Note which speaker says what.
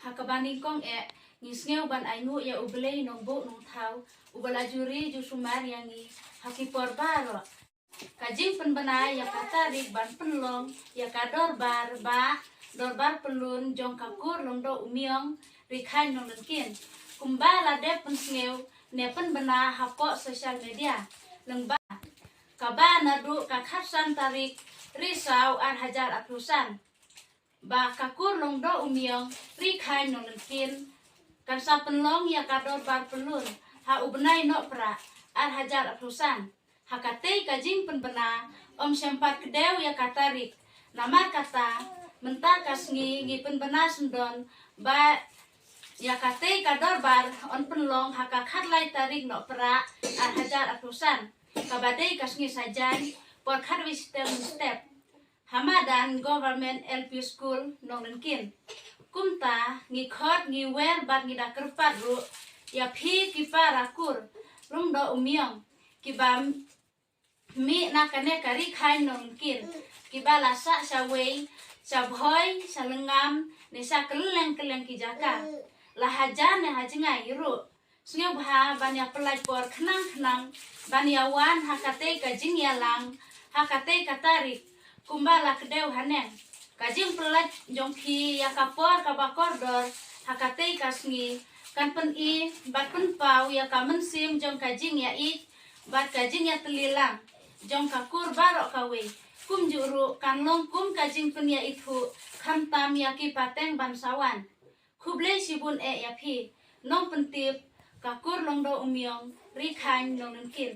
Speaker 1: hakabani kong ngisngeu ban ainu ya ubelei nong bo nong tau ubalajuri ju sumar yangi hakipor baro kajing penbenai ya katarik ban penlong ya kador bar ba dorbar pelun jong kakur long do umiong rikai nong lengkin kumbala de pensngeu ne penbena hapok sosial media lengba kaba nadu kakhasan tarik risau ar hajar aplusan ba kakur long do umiong rikai nong lengkin kan sa penlong ya kador bar pelun ha ubenai no pra ar hajar aplusan hakatei kajing penbena om sempat kedeu ya katarik nama kata mentar kasngi ngi penbena sendon ba ya katei kador bar on penlong hakakhat lai tarik no pra ar hajar aplusan kabadei kasngi sajan por khat step hamadan government LP school nong lengkin kumta ngi khot ngi wer bat ngi dakerpat ru ya phi kipa rakur lung do umiong kibam mi nakane kari khai nong kin kibala sa wei sa bhoi sa lengam ni sa keleng kijaka lahaja ne hajinga iru sungai bha banya pelai por khnang banya wan hakate kajing yalang hakate katarik kumbala kedeu haneng kajing pelai jongki ya kapor kabakor dor hakate kasngi kan pen i bat pen pau ya kamen sim jong kajing ya i bat kajing ya telilang jong kakur barok kawe kum juru kan long kum kajing pen ya itu kam tam ya ki pateng bansawan kublei sibun ya phi nong pentip kakur long do umiong rikhang nong lengkin